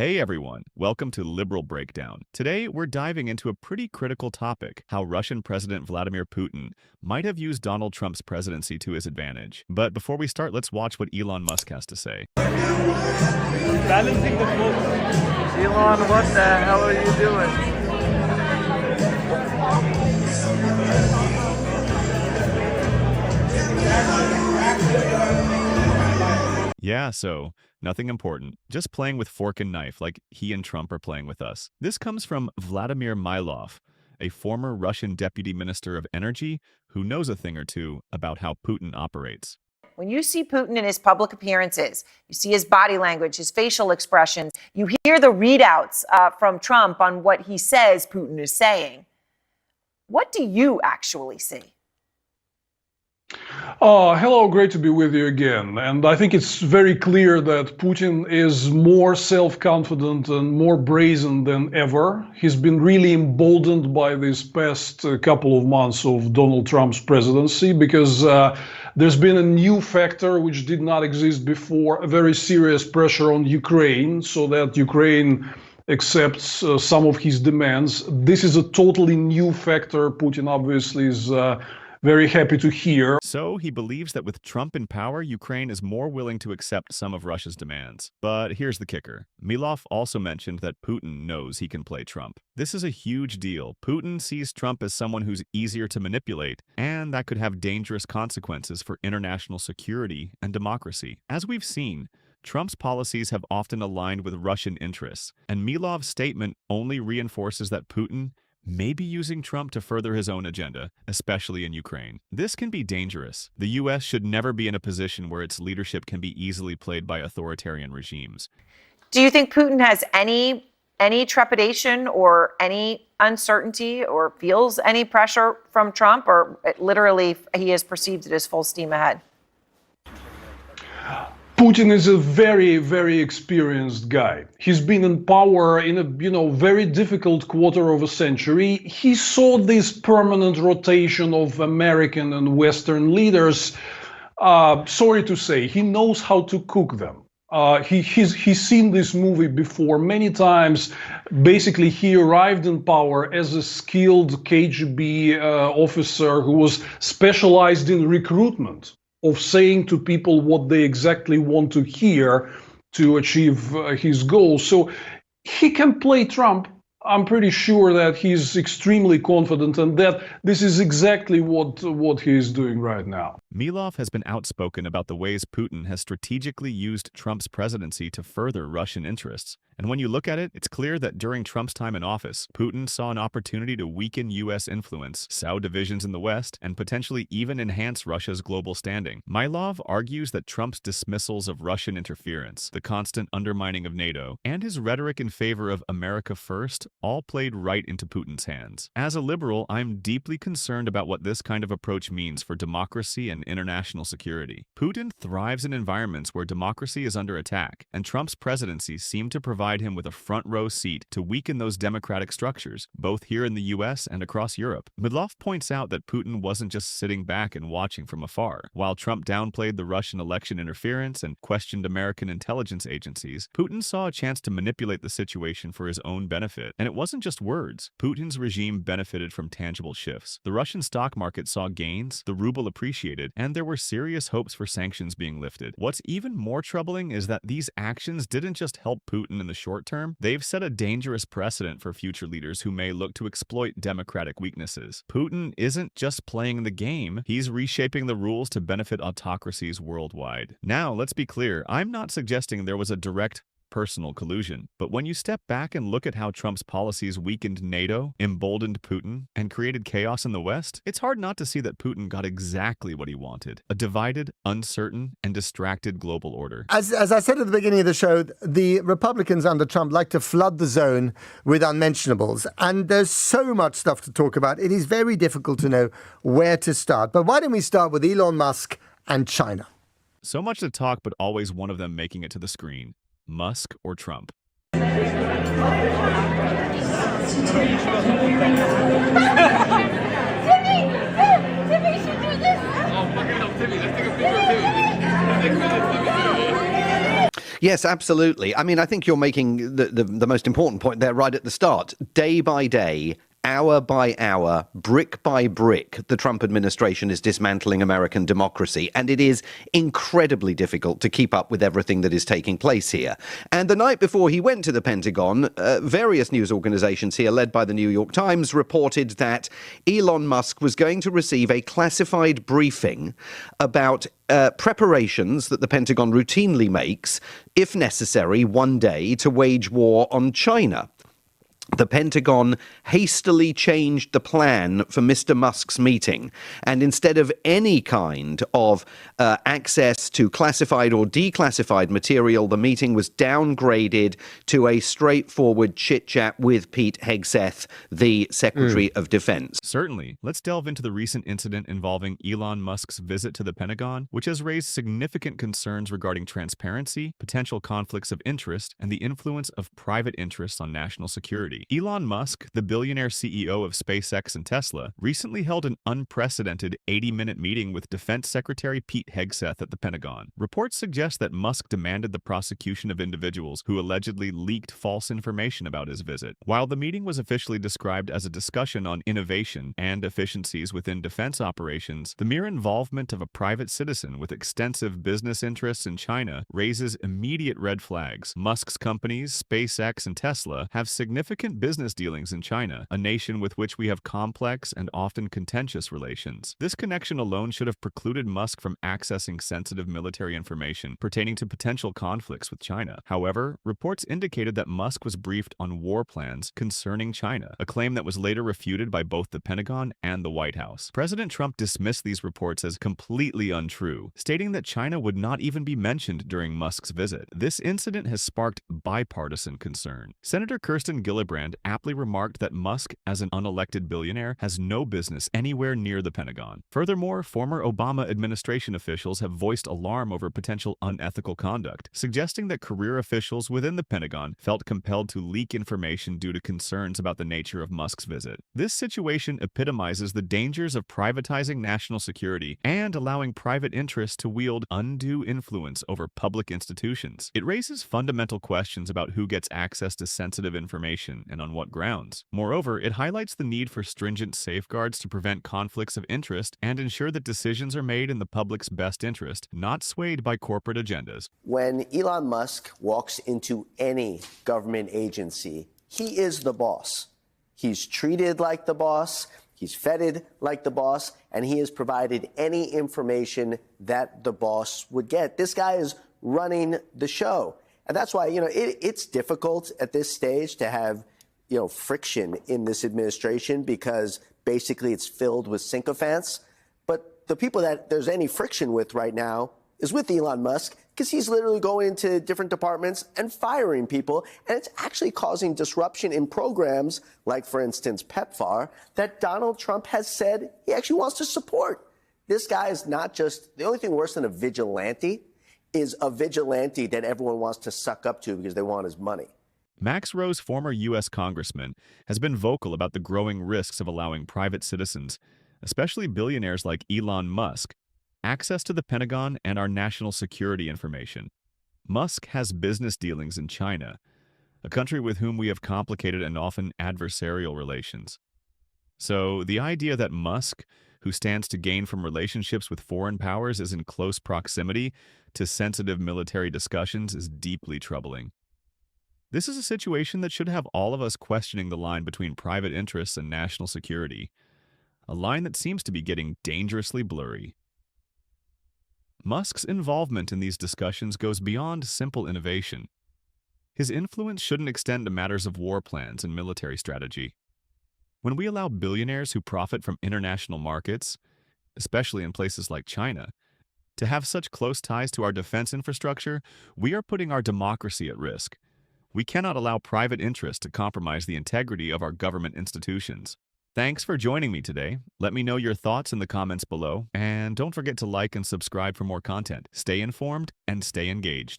Hey everyone, welcome to Liberal Breakdown. Today we're diving into a pretty critical topic, how Russian President Vladimir Putin might have used Donald Trump's presidency to his advantage. But before we start, let's watch what Elon Musk has to say. Balancing the books. Elon, what the hell are you doing? Yeah, so nothing important. Just playing with fork and knife like he and Trump are playing with us. This comes from Vladimir Milov, a former Russian deputy minister of energy who knows a thing or two about how Putin operates. When you see Putin in his public appearances, you see his body language, his facial expressions, you hear the readouts from Trump on what he says Putin is saying. What do you actually see? Hello, great to be with you again. And I think it's very clear that Putin is more self-confident and more brazen than ever. He's been really emboldened by this past couple of months of Donald Trump's presidency because there's been a new factor which did not exist before, a very serious pressure on Ukraine so that Ukraine accepts some of his demands. This is a totally new factor. Putin obviously is very happy to hear. So he believes that with Trump in power, Ukraine is more willing to accept some of Russia's demands. But here's the kicker. Milov also mentioned that Putin knows he can play Trump. This is a huge deal. Putin sees Trump as someone who's easier to manipulate, and that could have dangerous consequences for international security and democracy. As we've seen, Trump's policies have often aligned with Russian interests, and Milov's statement only reinforces that Putin may be using Trump to further his own agenda, especially in Ukraine. This can be dangerous. The U.S. should never be in a position where its leadership can be easily played by authoritarian regimes. Do you think Putin has any trepidation or any uncertainty or feels any pressure from Trump, or literally he has perceived it as full steam ahead? Putin is a very, very experienced guy. He's been in power in a very difficult quarter of a century. He saw this permanent rotation of American and Western leaders. Sorry to say, he knows how to cook them. He's seen this movie before many times. Basically, he arrived in power as a skilled KGB officer who was specialized in recruitment, of saying to people what they exactly want to hear to achieve his goals. So he can play Trump. I'm pretty sure that he's extremely confident and that this is exactly what he is doing right now. Milov has been outspoken about the ways Putin has strategically used Trump's presidency to further Russian interests. And when you look at it, it's clear that during Trump's time in office, Putin saw an opportunity to weaken U.S. influence, sow divisions in the West, and potentially even enhance Russia's global standing. Milov argues that Trump's dismissals of Russian interference, the constant undermining of NATO, and his rhetoric in favor of America first all played right into Putin's hands. As a liberal, I'm deeply concerned about what this kind of approach means for democracy and international security. Putin thrives in environments where democracy is under attack, and Trump's presidency seemed to provide him with a front-row seat to weaken those democratic structures, both here in the U.S. and across Europe. Milov points out that Putin wasn't just sitting back and watching from afar. While Trump downplayed the Russian election interference and questioned American intelligence agencies, Putin saw a chance to manipulate the situation for his own benefit. And it wasn't just words. Putin's regime benefited from tangible shifts. The Russian stock market saw gains, the ruble appreciated, and there were serious hopes for sanctions being lifted. What's even more troubling is that these actions didn't just help Putin in the short term, they've set a dangerous precedent for future leaders who may look to exploit democratic weaknesses. Putin isn't just playing the game, he's reshaping the rules to benefit autocracies worldwide. Now, let's be clear, I'm not suggesting there was a direct personal collusion. But when you step back and look at how Trump's policies weakened NATO, emboldened Putin, and created chaos in the West, it's hard not to see that Putin got exactly what he wanted: a divided, uncertain, and distracted global order. As I said at the beginning of the show, the Republicans under Trump like to flood the zone with unmentionables. And there's so much stuff to talk about. It is very difficult to know where to start. But why don't we start with Elon Musk and China? So much to talk, but always one of them making it to the screen. Musk or Trump? Yes, absolutely. I mean, I think you're making the most important point there right at the start. Day by day, hour by hour, brick by brick, the Trump administration is dismantling American democracy, and it is incredibly difficult to keep up with everything that is taking place here. And the night before he went to the Pentagon, various news organizations here, led by the New York Times, reported that Elon Musk was going to receive a classified briefing about preparations that the Pentagon routinely makes, if necessary, one day to wage war on China. The Pentagon hastily changed the plan for Mr. Musk's meeting, and instead of any kind of access to classified or declassified material, the meeting was downgraded to a straightforward chit-chat with Pete Hegseth, the Secretary of Defense. Certainly. Let's delve into the recent incident involving Elon Musk's visit to the Pentagon, which has raised significant concerns regarding transparency, potential conflicts of interest, and the influence of private interests on national security. Elon Musk, the billionaire CEO of SpaceX and Tesla, recently held an unprecedented 80-minute meeting with Defense Secretary Pete Hegseth at the Pentagon. Reports suggest that Musk demanded the prosecution of individuals who allegedly leaked false information about his visit. While the meeting was officially described as a discussion on innovation and efficiencies within defense operations, the mere involvement of a private citizen with extensive business interests in China raises immediate red flags. Musk's companies, SpaceX and Tesla, have significant business dealings in China, a nation with which we have complex and often contentious relations. This connection alone should have precluded Musk from accessing sensitive military information pertaining to potential conflicts with China. However, reports indicated that Musk was briefed on war plans concerning China, a claim that was later refuted by both the Pentagon and the White House. President Trump dismissed these reports as completely untrue, stating that China would not even be mentioned during Musk's visit. This incident has sparked bipartisan concern. Senator Kirsten Gillibrand aptly remarked that Musk, as an unelected billionaire, has no business anywhere near the Pentagon. Furthermore, former Obama administration officials have voiced alarm over potential unethical conduct, suggesting that career officials within the Pentagon felt compelled to leak information due to concerns about the nature of Musk's visit. This situation epitomizes the dangers of privatizing national security and allowing private interests to wield undue influence over public institutions. It raises fundamental questions about who gets access to sensitive information and on what grounds. Moreover, it highlights the need for stringent safeguards to prevent conflicts of interest and ensure that decisions are made in the public's best interest, not swayed by corporate agendas. When Elon Musk walks into any government agency, he is the boss. He's treated like the boss, he's feted like the boss, and he has provided any information that the boss would get. This guy is running the show. And that's why, it's difficult at this stage to have friction in this administration because basically it's filled with sycophants. But the people that there's any friction with right now is with Elon Musk because he's literally going into different departments and firing people. And it's actually causing disruption in programs like, for instance, PEPFAR, that Donald Trump has said he actually wants to support. This guy is not just the only thing worse than a vigilante is a vigilante that everyone wants to suck up to because they want his money. Max Rose, former U.S. congressman, has been vocal about the growing risks of allowing private citizens, especially billionaires like Elon Musk, access to the Pentagon and our national security information. Musk has business dealings in China, a country with whom we have complicated and often adversarial relations. So the idea that Musk, who stands to gain from relationships with foreign powers, is in close proximity to sensitive military discussions is deeply troubling. This is a situation that should have all of us questioning the line between private interests and national security, a line that seems to be getting dangerously blurry. Musk's involvement in these discussions goes beyond simple innovation. His influence shouldn't extend to matters of war plans and military strategy. When we allow billionaires who profit from international markets, especially in places like China, to have such close ties to our defense infrastructure, we are putting our democracy at risk. We cannot allow private interest to compromise the integrity of our government institutions. Thanks for joining me today. Let me know your thoughts in the comments below, and don't forget to like and subscribe for more content. Stay informed and stay engaged.